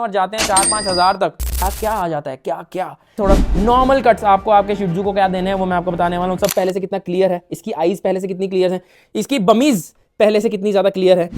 और जाते हैं 4-5 हज़ार तक। क्या आ जाता है, क्या क्या थोड़ा नॉर्मल कट्स आपको आपके शिट्जू को क्या देने हैं वो मैं आपको बताने वाला हूँ। सब पहले से कितना क्लियर है, इसकी आईज पहले से कितनी क्लियर है, इसकी बमीज पहले से कितनी ज्यादा क्लियर है।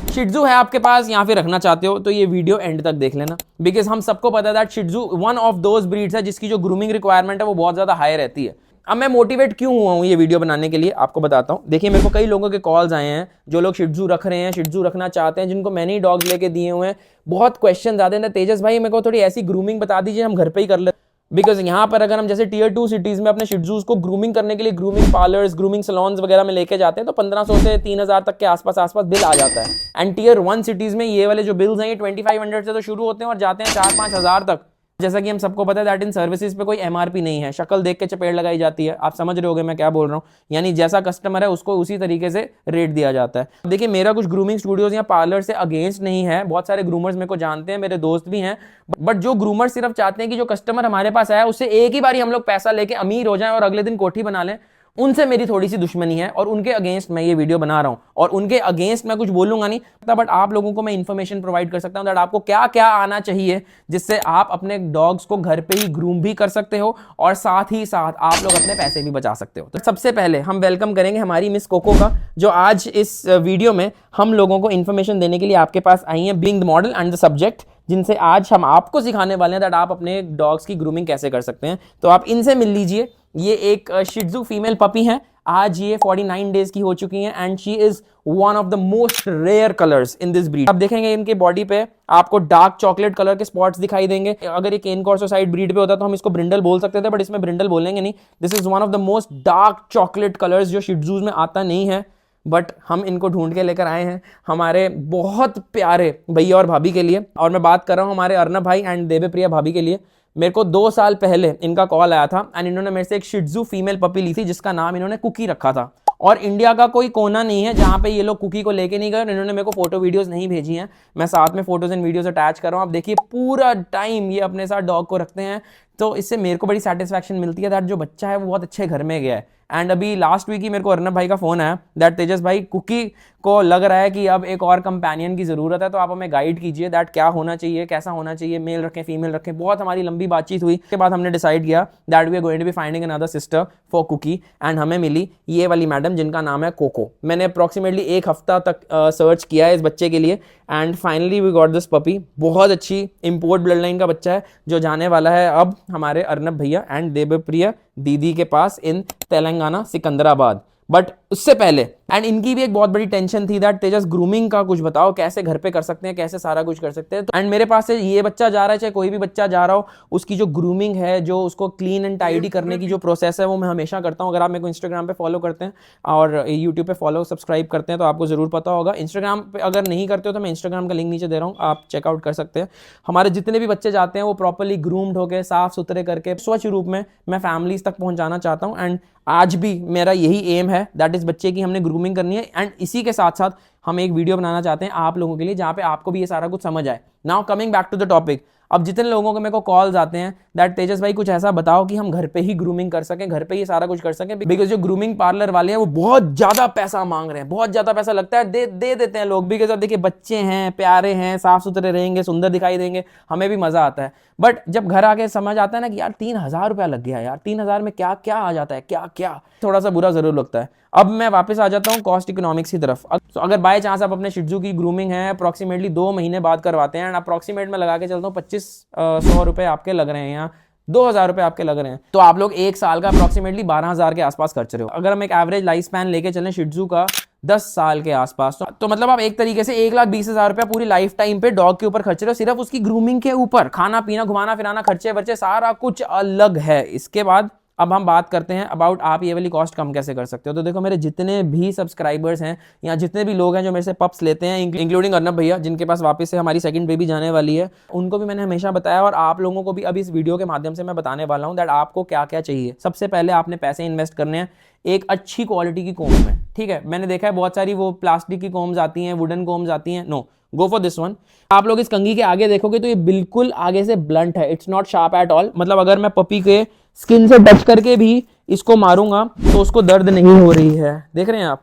शिट्जू है आपके पास या फिर रखना चाहते हो तो ये वीडियो एंड तक देख लेना, बिकॉज हम सबको पता है that shih tzu one of those breeds है जिसकी जो ग्रूमिंग रिक्वायरमेंट है वो बहुत ज्यादा हाई रहती है। अब मैं मोटिवेट क्यों हुआ हूँ ये वीडियो बनाने के लिए आपको बताता हूँ। देखिए मेरे को कई लोगों के कॉल्स आए हैं जो लोग शिट्जू रख रहे हैं, शिट्जू रखना चाहते हैं, जिनको मैंने ही डॉग्स लेके दिए हुए हैं। बहुत क्वेश्चन आते हैं, तेजस भाई मेरे को थोड़ी ऐसी ग्रूमिंग बता दीजिए हम घर पे ही कर ले। बिकॉज यहाँ पर अगर हम जैसे टियर 2 सिटीज में अपने शिट्जूज को ग्रूमिंग करने के लिए ग्रूमिंग पार्लर्स, ग्रूमिंग सलॉन्स वगैरह में लेके जाते हैं तो 1500 से 3000 तक के आसपास बिल आ जाता है। एंड टियर 1 सिटीज में ये वाले जो बिल्स हैं ये 2500 से तो शुरू होते हैं और जाते हैं 4-5 हज़ार तक। जैसा कि हम सबको पता है दैट इन सर्विसेज पे कोई एमआरपी नहीं है, शक्ल देख के चपेट लगाई जाती है। आप समझ रहे होगे मैं क्या बोल रहा हूँ, यानी जैसा कस्टमर है उसको उसी तरीके से रेट दिया जाता है। देखिए मेरा कुछ ग्रूमिंग स्टूडियोज या पार्लर से अगेंस्ट नहीं है, बहुत सारे ग्रूमर्स मेरे को जानते हैं, मेरे दोस्त भी हैं, बट जो ग्रूमर सिर्फ चाहते हैं कि जो कस्टमर हमारे पास आया उससे एक ही बारी हम लोग पैसा लेके अमीर हो जाएं और अगले दिन कोठी बना लें, उनसे मेरी थोड़ी सी दुश्मनी है और उनके अगेंस्ट मैं ये वीडियो बना रहा हूं। और उनके अगेंस्ट मैं कुछ बोलूंगा नहीं, बट आप लोगों को मैं इंफॉर्मेशन प्रोवाइड कर सकता हूं दैट आपको क्या क्या आना चाहिए जिससे आप अपने डॉग्स को घर पे ही ग्रूम भी कर सकते हो और साथ ही साथ आप लोग अपने पैसे भी बचा सकते हो। तो सबसे पहले हम वेलकम करेंगे हमारी मिस कोको का, जो आज इस वीडियो में हम लोगों को इंफॉर्मेशन देने के लिए आपके पास आई है, being the model and the subject, जिनसे आज हम आपको सिखाने वाले हैं दैट आप अपने डॉग्स की ग्रूमिंग कैसे कर सकते हैं। तो आप इनसे मिल लीजिए। ये एक शिट्जू फीमेल पपी है, आज ये 49 डेज की हो चुकी हैं and she is one of the most rare colours in this breed. आप देखेंगे इनके बॉडी पे आपको डार्क चॉकलेट कलर के स्पॉट्स दिखाई देंगे। अगर ये केन कॉर्सो साइड ब्रीड पे होता तो हम इसको ब्रिंडल बोल सकते थे, बट इसमें ब्रिंडल बोलेंगे नहीं। This is one of the most dark chocolate colours जो शिट्जूज में आता नहीं है, बट हम इनको ढूंढ के लेकर आए हैं हमारे बहुत प्यारे भैया और भाभी के लिए। और मैं बात कर रहा हूँ हमारे अर्नब भाई एंड देवप्रिया भाभी के लिए। मेरे को 2 साल पहले इनका कॉल आया था एंड इन्होंने मेरे से एक शिट्जू फीमेल पपी ली थी जिसका नाम इन्होंने कुकी रखा था। और इंडिया का कोई कोना नहीं है जहां पे ये लोग कुकी को लेके नहीं गए और इन्होंने मेरे को फोटो वीडियोस नहीं भेजी हैं। मैं साथ में फोटोज एंड वीडियोस अटैच कर रहा हूं। आप देखिए पूरा टाइम ये अपने साथ डॉग को रखते हैं, तो इससे मेरे को बड़ी सेटिस्फैक्शन मिलती है दैट जो बच्चा है वो बहुत अच्छे घर में गया है। एंड अभी लास्ट वीक ही मेरे को अर्नब भाई का फोन आया दैट तेजस भाई कुकी को लग रहा है कि अब एक और कंपेनियन की जरूरत है, तो आप हमें गाइड कीजिए दैट क्या होना चाहिए, कैसा होना चाहिए, मेल रखें फीमेल रखें। बहुत हमारी लंबी बातचीत हुई, उसके बाद हमने डिसाइड किया that we are going to be finding another sister for Cookie and हमें मिली ये वाली मैडम जिनका नाम है कोको। मैंने अप्रॉक्सीमेटली 1 हफ्ता तक सर्च किया है इस बच्चे के लिए and finally we got this puppy. बहुत अच्छी इंपोर्ट ब्लड लाइन का बच्चा है जो जाने वाला है अब हमारे अर्नब भैया एंड देवप्रिया दीदी के पास इन तेलंगाना सिकंदराबाद। बट उससे पहले एंड इनकी भी एक बहुत बड़ी टेंशन थी दैट तेजस ग्रूमिंग का कुछ बताओ, कैसे घर पे कर सकते हैं, कैसे सारा कुछ कर सकते हैं। एंड मेरे पास से ये बच्चा जा रहा है, चाहे कोई भी बच्चा जा रहा हो, उसकी जो ग्रूमिंग है, जो उसको क्लीन एंड टाइडी करने की जो प्रोसेस है वो मैं हमेशा करता हूँ। अगर आप मेरे को इंस्टाग्राम पे फॉलो करते हैं और यूट्यूब पे फॉलो सब्सक्राइब करते हैं तो आपको जरूर पता होगा। इंस्टाग्राम पे अगर नहीं करते हो तो मैं इंस्टाग्राम का लिंक नीचे दे रहा हूँ, आप चेकआउट कर सकते हैं। हमारे जितने भी बच्चे जाते हैं वो प्रॉपरली ग्रूम्ड होकर साफ सुथरे करके स्वच्छ रूप में मैं फैमिलीज तक पहुंचाना चाहता हूँ। एंड आज भी मेरा यही एम है दैट इस बच्चे की हमने ग्रूमिंग करनी है एंड इसी के साथ साथ हम एक वीडियो बनाना चाहते हैं आप लोगों के लिए जहां पे आपको भी ये सारा कुछ समझ आए। Now coming back to the topic, अब जितने लोगों को मेरे को कॉल्स आते हैं दैट तेजस भाई कुछ ऐसा बताओ कि हम घर पे ही ग्रूमिंग कर सकें, घर पे ही सारा कुछ कर सकें, बिकॉज जो ग्रूमिंग पार्लर वाले हैं वो बहुत ज्यादा पैसा मांग रहे हैं, बहुत ज्यादा पैसा लगता है, दे देते हैं लोग, बिकॉज अब देखिए बच्चे हैं, प्यारे हैं, साफ सुथरे रहेंगे, सुंदर दिखाई देंगे, हमें भी मजा आता है। बट जब घर आके समझ आता है ना कि यार 3000 रुपया लग गया, यार 3000 में क्या क्या आ जाता है, क्या क्या, थोड़ा सा बुरा जरूर लगता है। अब मैं वापस आ जाता हूँ कॉस्ट इकोनॉमिक्स की तरफ। अगर बाय चांस आप अपने शिट्जू की ग्रूमिंग है अप्रॉक्सीमेटली 2 महीने बाद करवाते हैं एंड अप्रॉक्सीमेट में लगा के चलता हूँ 2500 रुपए आपके लग रहे हैं या 2000 रुपए आपके लग रहे हैं, तो आप लोग 1 साल का अप्रॉक्सीमेटली 12000 के आसपास खर्च रहे हो। अगर हम एक एवरेज लाइफ स्पैन लेके चलें शिट्जू का 10 साल के आसपास, तो मतलब आप एक तरीके से 1,20,000 रुपया पूरी लाइफ टाइम पे डॉग के ऊपर खर्च रहे हो, सिर्फ उसकी ग्रूमिंग के ऊपर। खाना पीना घुमाना फिराना खर्चे वर्चे सारा कुछ अलग है। इसके बाद अब हम बात करते हैं अबाउट आप ये वाली कॉस्ट कम कैसे कर सकते हो। तो देखो मेरे जितने भी सब्सक्राइबर्स हैं या जितने भी लोग हैं जो मेरे से पप्स लेते हैं, इंक्लूडिंग अर्नब भैया जिनके पास वापस से हमारी सेकंड बेबी जाने वाली है, उनको भी मैंने हमेशा बताया और आप लोगों को भी अब इस वीडियो के माध्यम से मैं बताने वाला हूं दैट आपको क्या क्या चाहिए। सबसे पहले आपने पैसे इन्वेस्ट करने हैं एक अच्छी क्वालिटी की कोम में, ठीक है। मैंने देखा है बहुत सारी वो प्लास्टिक की कोम्स आती हैं, वुडन कोम्स आती हैं, no go for this one. आप लोग इस कंघी के आगे देखोगे तो ये बिल्कुल आगे से ब्लंट है, it's not sharp at all. मतलब अगर मैं पपी के स्किन से टच करके भी इसको मारूंगा तो उसको दर्द नहीं हो रही है, देख रहे हैं आप।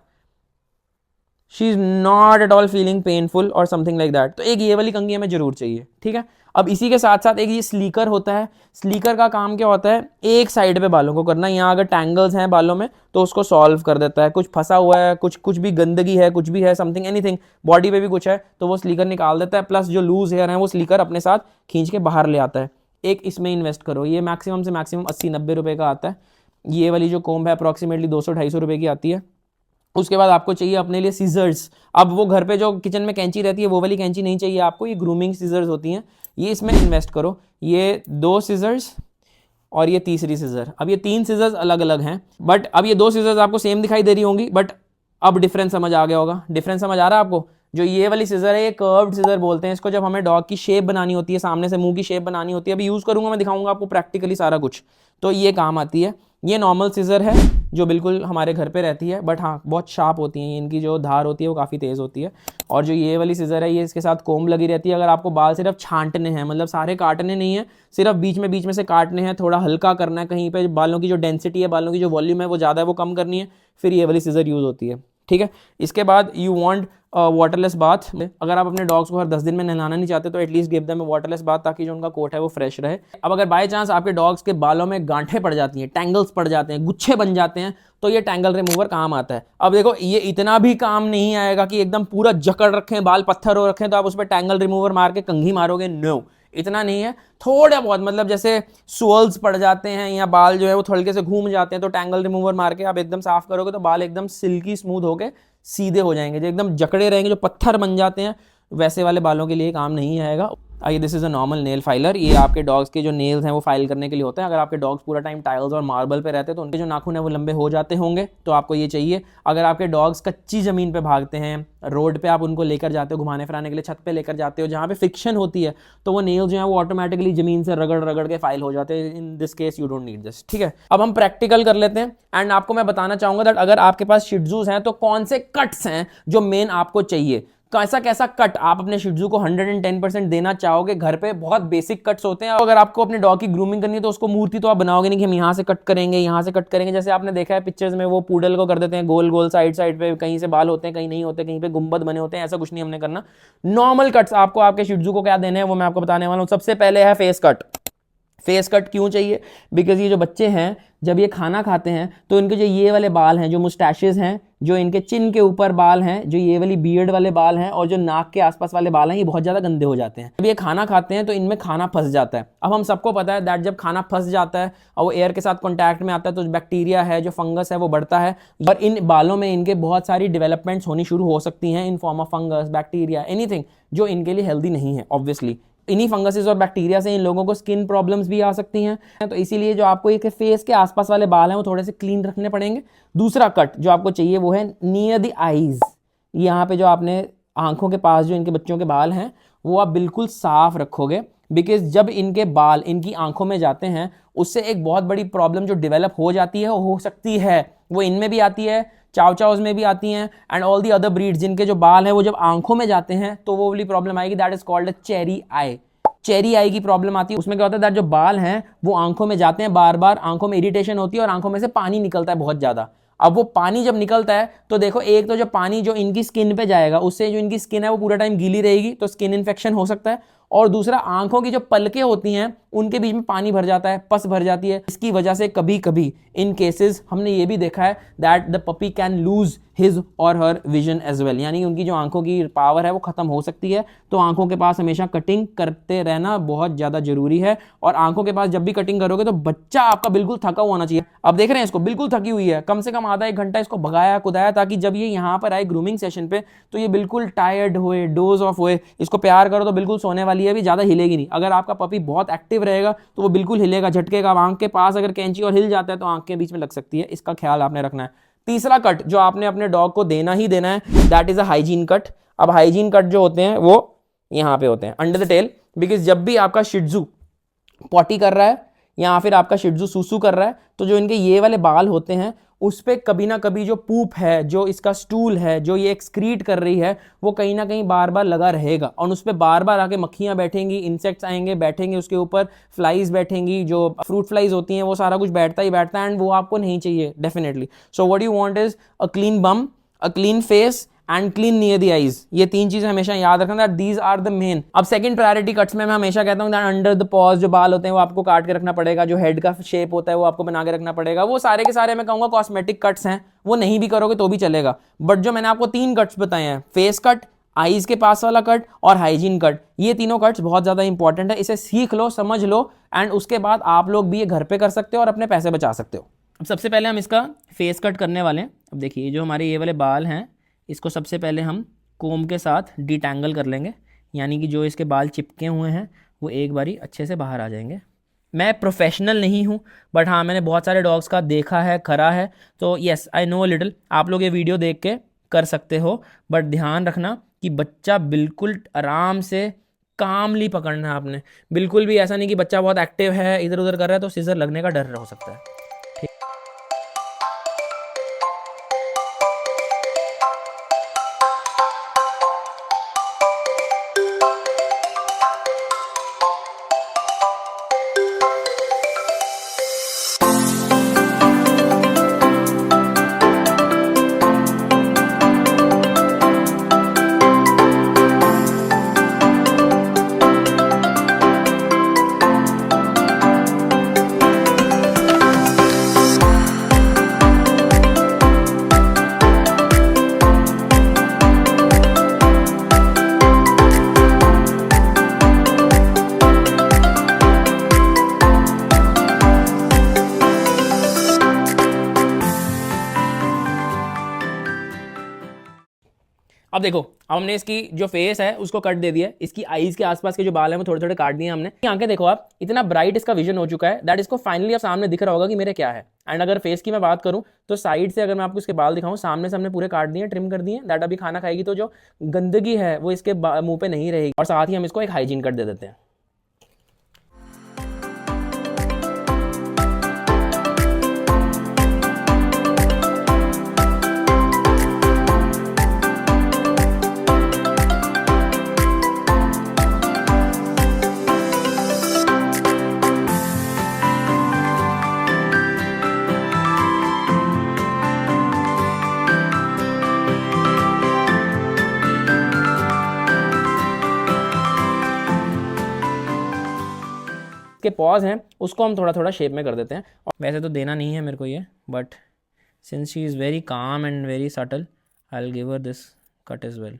She is not at all feeling painful और समथिंग लाइक दैट। तो एक ये वाली कंघी हमें जरूर चाहिए, ठीक है। अब इसी के साथ साथ एक ये स्लीकर होता है। स्लीकर का काम क्या होता है, एक साइड पे बालों को करना। यहाँ अगर टैंगल्स हैं बालों में तो उसको सॉल्व कर देता है। कुछ फंसा हुआ है, कुछ भी गंदगी है, कुछ भी है, समथिंग एनीथिंग, बॉडी पे भी कुछ है, तो वो स्लीकर निकाल देता है। प्लस जो लूज हेयर है वो स्लीकर अपने साथ खींच के बाहर ले आता है। एक इसमें इन्वेस्ट करो, ये मैक्सिमम से मैक्सिमम 80-90 रुपये का आता है। ये वाली जो कोम्ब है अप्रॉक्सीमेटली 200-250 रुपये की आती है। उसके बाद आपको चाहिए अपने लिए सीजर्स। अब वो घर पे जो किचन में कैंची रहती है वो वाली कैंची नहीं चाहिए आपको, ये ग्रूमिंग सीजर्स होती हैं, ये इसमें इन्वेस्ट करो। ये 2 सीजर्स और ये तीसरी सीजर। अब ये 3 सीजर्स अलग अलग हैं, बट अब ये 2 सीजर्स आपको सेम दिखाई दे रही होंगी, बट अब डिफरेंस समझ आ गया होगा। डिफरेंस समझ आ रहा है आपको? जो ये वाली सीजर है ये कर्व्ड सीजर बोलते हैं इसको, जब हमें डॉग की शेप बनानी होती है, सामने से मुंह की शेप बनानी होती है। अभी यूज़ करूंगा, मैं दिखाऊंगा आपको प्रैक्टिकली सारा कुछ, तो ये काम आती है। ये नॉर्मल सीजर है जो बिल्कुल हमारे घर पे रहती है, बट हाँ बहुत शार्प होती हैं, इनकी जो धार होती है वो काफ़ी तेज़ होती है। और जो ये वाली सीजर है ये इसके साथ कोम्ब लगी रहती है। अगर आपको बाल सिर्फ छांटने हैं, मतलब सारे काटने नहीं है, सिर्फ बीच में से काटने हैं, थोड़ा हल्का करना है, कहीं पे बालों की जो डेंसिटी है, बालों की जो वॉल्यूम है वो ज़्यादा है वो कम करनी है, फिर ये वाली सीजर यूज़ होती है, ठीक है। इसके बाद यू वांट वाटरलेस बाथ। अगर आप अपने डॉग्स को हर 10 दिन में नहलाना नहीं चाहते तो at least give them waterless bath, ताकि जो उनका कोट है वो फ्रेश रहे। अब अगर बाय चांस आपके डॉग्स के बालों में गांठें पड़ जाती हैं, टैंगल्स पड़ जाते हैं, गुच्छे बन जाते हैं, तो ये टैंगल रिमूवर काम आता है। अब देखो ये इतना भी काम नहीं आएगा कि एकदम पूरा जकड़ रखें, बाल पत्थर हो रखें तो आप उस पर टैंगल रिमूवर मार के कंघी मारोगे, नो, इतना नहीं है। थोड़ा बहुत, मतलब जैसे स्वर्ल्स पड़ जाते हैं या बाल जो है वो थोड़े से घूम जाते हैं, तो टैंगल रिमूवर मार के आप एकदम साफ करोगे तो बाल एकदम सिल्की स्मूथ होके सीधे हो जाएंगे। जो एकदम जकड़े रहेंगे, जो पत्थर बन जाते हैं, वैसे वाले बालों के लिए काम नहीं आएगा। आइए, this is a normal nail filer. ये आपके डॉग्स के जो नेल्स हैं वो फाइल करने के लिए होते हैं। अगर आपके डॉग्स पूरा टाइम टाइल्स और मार्बल पे रहते हैं तो उनके जो नाखून है वो लंबे हो जाते होंगे, तो आपको ये चाहिए। अगर आपके डॉग्स कच्ची ज़मीन पे भागते हैं, रोड पे आप उनको लेकर जाते हो घुमाने फिराने के लिए, छत पे लेकर जाते हो जहाँ पे फ्रिक्शन होती है, तो वो नेल्स जो है वो ऑटोमेटिकली ज़मीन से रगड़ रगड़ के फाइल हो जाते हैं। In this case you don't need this, ठीक है। अब हम प्रैक्टिकल कर लेते हैं एंड आपको मैं बताना चाहूँगा दैट अगर आपके पास शिट्जूज हैं तो कौन से कट्स हैं जो मेन आपको चाहिए। कैसा कैसा कट आप अपने शिट्जू को 110% देना चाहोगे घर पे। बहुत बेसिक कट्स होते हैं। अगर आपको अपने डॉग की ग्रूमिंग करनी है तो उसको मूर्ति तो आप बनाओगे नहीं कि हम यहाँ से कट करेंगे, यहाँ से कट करेंगे। जैसे आपने देखा है पिक्चर्स में वो पूडल को कर देते हैं गोल गोल, साइड साइड पे कहीं से बाल होते हैं, कहीं नहीं होते, कहीं पे गुंबद बने होते हैं। ऐसा कुछ नहीं हमने करना। नॉर्मल कट्स आपको आपके शिट्जू को क्या देने हैं वो मैं आपको बताने वाला हूँ। सबसे पहले है फेस कट। फेस कट क्यों चाहिए? बिकॉज ये जो बच्चे हैं जब ये खाना खाते हैं तो इनके जो ये वाले बाल हैं, जो मुस्टैशेस हैं, जो इनके चिन के ऊपर बाल हैं, जो ये वाली बियर्ड वाले बाल हैं और जो नाक के आसपास वाले बाल हैं, ये बहुत ज़्यादा गंदे हो जाते हैं। जब ये खाना खाते हैं तो इनमें खाना फंस जाता है। अब हम सबको पता है दैट जब खाना फंस जाता है और वो एयर के साथ कॉन्टैक्ट में आता है तो जो बैक्टीरिया है, जो फंगस है वो बढ़ता है और इन बालों में इनके बहुत सारी डेवलपमेंट्स होनी शुरू हो सकती हैं in form of fungus, bacteria, anything जो इनके लिए हेल्दी नहीं है। ऑब्वियसली इन्हीं फंगसेस और बैक्टीरिया से इन लोगों को स्किन प्रॉब्लम्स भी आ सकती हैं। तो इसीलिए जो आपको ये फेस के आसपास वाले बाल हैं वो थोड़े से क्लीन रखने पड़ेंगे। दूसरा कट जो आपको चाहिए वो है नियर द आईज। यहाँ पे जो आपने आंखों के पास जो इनके बच्चों के बाल हैं वो आप बिल्कुल साफ रखोगे, बिकॉज जब इनके बाल इनकी आंखों में जाते हैं उससे एक बहुत बड़ी प्रॉब्लम जो डेवलप हो जाती है, हो सकती है, वो इनमें भी आती है, चाव चाव्स में भी आती हैं and all the other breeds. जिनके जो बाल हैं वो जब आंखों में जाते हैं तो वो वाली प्रॉब्लम आएगी, that is called a cherry eye. Cherry eye की प्रॉब्लम आती है। उसमें क्या होता है दैट जो बाल हैं वो आंखों में जाते हैं, बार बार आंखों में इरिटेशन होती है और आंखों में से पानी निकलता है बहुत ज़्यादा। अब वो पानी जब निकलता है तो देखो, एक तो जो पानी जो इनकी स्किन पे जाएगा उससे जो इनकी स्किन है वो पूरा टाइम गीली रहेगी तो स्किन इन्फेक्शन हो सकता है, और दूसरा आंखों की जो पलकें होती हैं उनके बीच में पानी भर जाता है, पस भर जाती है। इसकी वजह से कभी कभी इन केसेस हमने ये भी देखा है that the puppy can lose his और हर विजन एज वेल, यानी उनकी जो आंखों की पावर है वो खत्म हो सकती है। तो आंखों के पास हमेशा कटिंग करते रहना बहुत ज़्यादा जरूरी है। और आंखों के पास जब भी कटिंग करोगे तो बच्चा आपका बिल्कुल थका हुआ होना चाहिए। अब देख रहे हैं इसको बिल्कुल थकी हुई है, कम से कम आधा एक घंटा इसको भगाया कुदाया ताकि जब ये यहाँ पर आए ग्रूमिंग सेशन पे तो ये बिल्कुल टायर्ड हुए, डोज ऑफ हुए। इसको प्यार करो तो बिल्कुल सोने वाली है, भी ज़्यादा हिलेगी नहीं। अगर आपका पपी बहुत एक्टिव रहेगा तो वो बिल्कुल हिलेगा, झटकेगा। आंख के पास अगर कैंची और हिल जाता है तो आंख के बीच में लग सकती है, इसका ख्याल आपने रखना है। तीसरा कट जो आपने अपने डॉग को देना ही देना है that is a hygiene cut. अब हाइजीन कट जो होते हैं वो यहाँ पे होते हैं अंडर द टेल, बिकॉज जब भी आपका शिट्जू पॉटी कर रहा है या फिर आपका शिट्जू सूसू कर रहा है तो जो इनके ये वाले बाल होते हैं उस पर कभी ना कभी जो पूप है, जो इसका स्टूल है, जो ये एक्सक्रीट कर रही है, वो कहीं ना कहीं बार बार लगा रहेगा और उस पर बार बार आके मक्खियाँ बैठेंगी, इंसेक्ट्स आएंगे बैठेंगे उसके ऊपर, फ्लाइज बैठेंगी, जो फ्रूट फ्लाइज होती हैं, वो सारा कुछ बैठता ही बैठता है एंड वो आपको नहीं चाहिए definitely. So what you want is a clean bum, a clean face and clean near the eyes. ये 3 चीजें हमेशा याद रखना, that these are the main. अब सेकंड प्रायोरिटी कट्स में मैं हमेशा कहता हूँ दैट अंडर द पॉज जो बाल होते हैं वो आपको काट के रखना पड़ेगा, जो हेड का शेप होता है वो आपको बना के रखना पड़ेगा। वो सारे के सारे मैं कहूँगा कॉस्मेटिक कट्स हैं, वो नहीं भी करोगे तो भी चलेगा। बट जो मैंने आपको 3 कट्स बताए हैं, फेस कट, आईज के पास वाला कट और हाइजीन कट, ये तीनों कट्स बहुत ज़्यादा इंपॉर्टेंट है। इसे सीख लो, समझ लो, एंड उसके बाद आप लोग भी ये घर पे कर सकते हो और अपने पैसे बचा सकते हो। अब सबसे पहले हम इसका फेस कट करने वाले हैं। अब देखिए जो हमारे ये वाले बाल हैं, इसको सबसे पहले हम कोम के साथ डिटैंगल कर लेंगे, यानी कि जो इसके बाल चिपके हुए हैं वो एक बारी अच्छे से बाहर आ जाएंगे। मैं प्रोफेशनल नहीं हूँ, बट हाँ मैंने बहुत सारे डॉग्स का देखा है, करा है, तो येस आई नो लिटिल। आप लोग ये वीडियो देख के कर सकते हो, बट ध्यान रखना कि बच्चा बिल्कुल आराम से कामली पकड़ना है आपने। बिल्कुल भी ऐसा नहीं कि बच्चा बहुत एक्टिव है, इधर उधर कर रहा है तो सीजर लगने का डर हो सकता है। अब देखो, अब हमने इसकी जो फेस है उसको कट दे दिया है, इसकी आईज के आसपास के जो बाल हैं वो थोड़े थोड़े काट दिए हमने। आंखें देखो आप, इतना ब्राइट इसका विजन हो चुका है दैट इसको फाइनली अब सामने दिख रहा होगा कि मेरे क्या है। एंड अगर फेस की मैं बात करूं तो साइड से अगर मैं आपको इसके बाल दिखाऊं, सामने से हमने पूरे काट दिए, ट्रिम कर दिए, दैट अभी खाना खाएगी तो जो गंदगी है वो इसके मुंह पे नहीं रहेगी, और साथ ही हम इसको एक हाइजीन कट दे देते हैं। के पॉज हैं उसको हम थोड़ा थोड़ा शेप में कर देते हैं। वैसे तो देना नहीं है मेरे को ये, but since she is very calm and very subtle, I will give her this cut as well.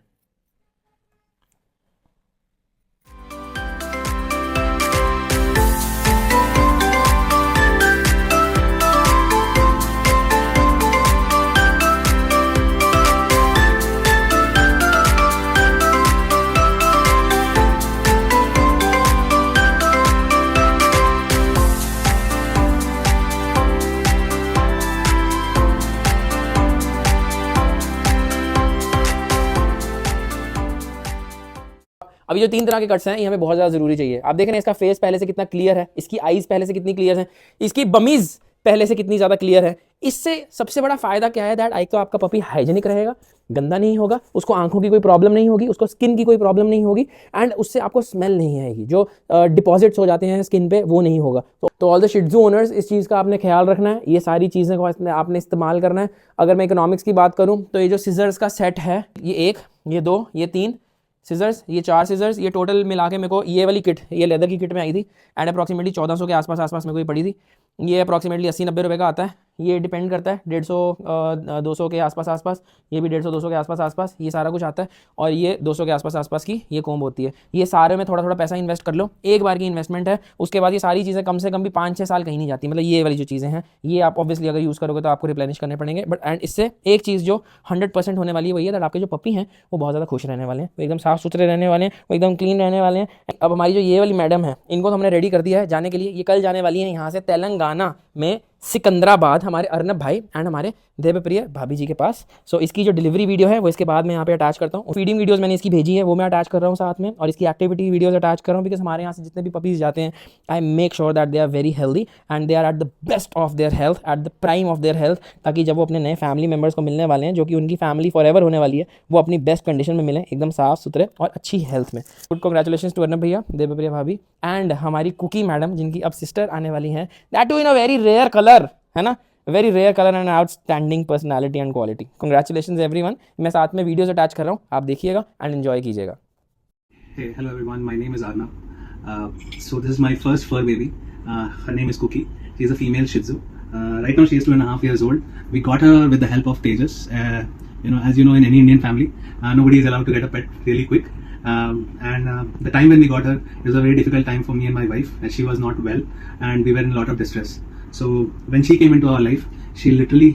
अभी जो 3 तरह के कट्स हैं ये हमें बहुत ज़्यादा जरूरी चाहिए। आप देख रहे हैं इसका फेस पहले से कितना क्लियर है, इसकी आईज पहले से कितनी क्लियर है, इसकी बमीज पहले से कितनी ज़्यादा क्लियर है। इससे सबसे बड़ा फायदा क्या है, दैट आई तो आपका पपी हाइजेनिक रहेगा, गंदा नहीं होगा, उसको आंखों की कोई प्रॉब्लम नहीं होगी, उसको स्किन की कोई प्रॉब्लम नहीं होगी, एंड उससे आपको स्मेल नहीं आएगी, जो डिपॉजिट्स हो जाते हैं स्किन पे वो नहीं होगा। तो all the shit zoo owners, इस चीज़ का आपने ख्याल रखना है, ये सारी चीज़ें को आपने इस्तेमाल करना है। अगर मैं इकोनॉमिक्स की बात करूँ तो ये जो सीजर्स का सेट है, ये 1, ये 2, ये 3 सीजर्स, ये 4 सीजर्स, ये टोटल मिला के मेरे को ये वाली किट, ये लेदर की किट में आई थी, एंड अप्रॉक्सीमेटली 1400 के आसपास मेरे को ये पड़ी थी। ये अप्रॉक्सीमेटली 80-90 रुपये का आता है। ये डिपेंड करता है 150-200 के आसपास, ये भी 150-200 के आसपास ये सारा कुछ आता है। और ये 200 के आसपास की ये कोम्ब होती है। ये सारे में थोड़ा थोड़ा पैसा इन्वेस्ट कर लो, एक बार की इन्वेस्टमेंट है। उसके बाद ये सारी चीज़ें कम से कम भी 5-6 साल कहीं नहीं जाती। मतलब ये वाली जो चीज़ें हैं ये आप ऑब्वियसली अगर यूज़ करोगे तो आपको रिप्लेनिश करने पड़ेंगे, बट एंड इससे एक चीज़ जो 100% होने वाली है वही है दैट आपके जो पपी हैं वो बहुत ज़्यादा खुश रहने वाले हैं, वो एकदम साफ सुथरे रहने वाले हैं, वो एकदम क्लीन रहने वाले हैं। अब हमारी जो ये वाली मैडम है, इनको तो हमने रेडी कर दिया है जाने के लिए। ये कल जाने वाली है यहाँ से तेलंगाना में सिकंदराबाद, हमारे अर्नब भाई एंड हमारे देवप्रिय भाभी जी के पास। सो इसकी जो डिलीवरी वीडियो है वो इसके बाद मैं यहाँ पे अटैच करता हूँ। फीडिंग वीडियोस मैंने इसकी भेजी है वो मैं अटैच कर रहा हूँ साथ में, और इसकी एक्टिविटी वीडियोस अटैच कर रहा हूँ, बिकॉज हमारे यहाँ से जितने भी पपीज़ जाते हैं I make sure that they are very healthy and they are at the best of their health, at the prime of their health, ताकि जब वो अपने नए फैमिली मेम्बर्स को मिलने वाले हैं जो कि उनकी फैमिली फॉर एवर होने वाली है, वो अपनी बेस्ट कंडीशन में मिले, एकदम साफ सुथरे और अच्छी हेल्थ में। गुड कॉन्ग्रेचुलेशन टू अर्नब भैया, देवप्रिय भाभी एंड हमारी कुकी मैडम जिनकी अब सिस्टर आने वाली हैं, that too in a very rare colour, है ना। Very rare colour and outstanding personality and quality. Congratulation everyone. मैं साथ में वीडियोज अटैच कर रहा हूँ, आप देखिएगा एंड एन्जॉय कीजिएगा. Hey, hello everyone. My name is Arnav. So this is my first fur baby. Her name is Cookie. She is a female Shih Tzu. Right now she is 2.5 years old. We got her with the help of Tejas. As you know, in any Indian family, nobody is allowed to get a pet really quick. The time when we got her, it was a very difficult time for me and my wife, as she was not well, and we were in a lot of distress. So when she came into our life, she literally,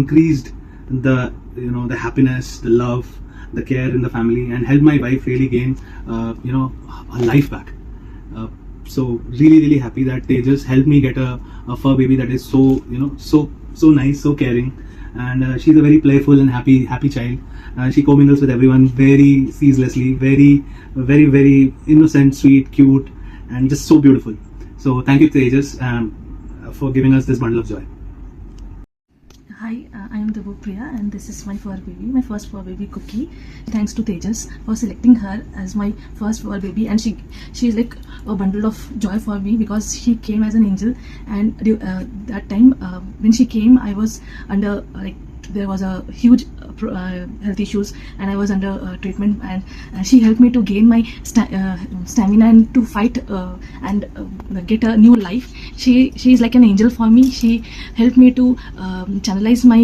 increased the happiness, the love, the care in the family, and helped my wife really gain her life back. So really happy that they just helped me get a fur baby that is so nice, so caring, and she's a very playful and happy child. She commingles with everyone very ceaselessly, very innocent, sweet, cute, and just so beautiful. So thank you, Tejas, for giving us this bundle of joy. Hi, I am Devu Priya, and this is my fur baby, my first fur baby, Cookie. Thanks to Tejas for selecting her as my first fur baby, and she is like a bundle of joy for me because she came as an angel. And that time when she came, I was under there was a huge health issues, and I was under treatment, and she helped me to gain my stamina and to fight and get a new life. She is like an angel for me. She helped me to channelize my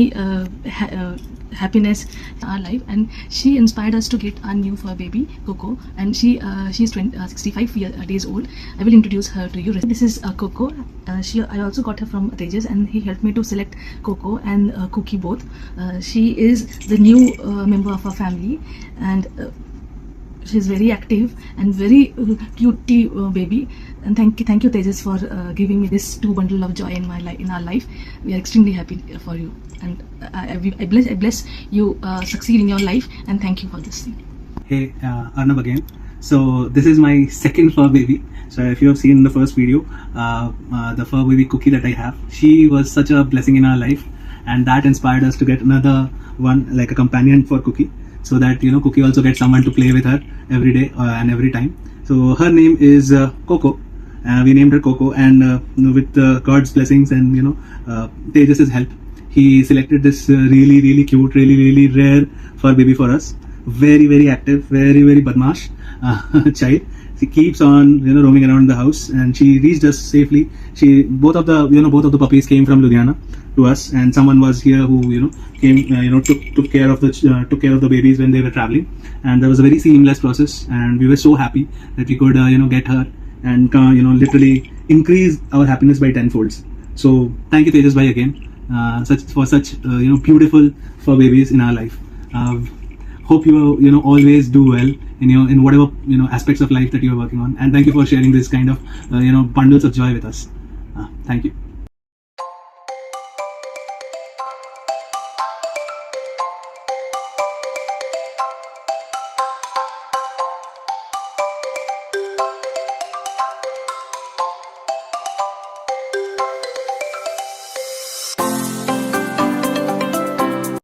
happiness in our life, and she inspired us to get our new fur baby Coco, and she's 65 days old. I will introduce her to you. This is Coco. I also got her from Tejas, and he helped me to select Coco and Cookie both. She is the new member of our family, and she's very active and very cutie baby. And thank you Tejas for giving me this two bundle of joy in our life. We are extremely happy for you, and I bless you succeed in your life, and thank you for this thing. Hey, Arnav again. So this is my second fur baby. So if you have seen the first video, the fur baby Cookie that I have, she was such a blessing in our life, and that inspired us to get another one, like a companion for Cookie, so that Cookie also gets someone to play with her every day and every time. So her name is Coco. We named her Coco, and with God's blessings and Tejas' help, he selected this really cute, really rare fur baby for us. Very active, very badmash child. She keeps on roaming around the house, and she reached us safely. Both of the puppies came from Ludhiana to us, and someone was here who came took care of the babies when they were traveling, and there was a very seamless process, and we were so happy that we could get her and literally increase our happiness by tenfolds. So thank you Tejas bhai again, for such beautiful fur babies in our life. Hope you always do well in whatever aspects of life that you are working on, and thank you for sharing this kind of bundles of joy with us. Thank you.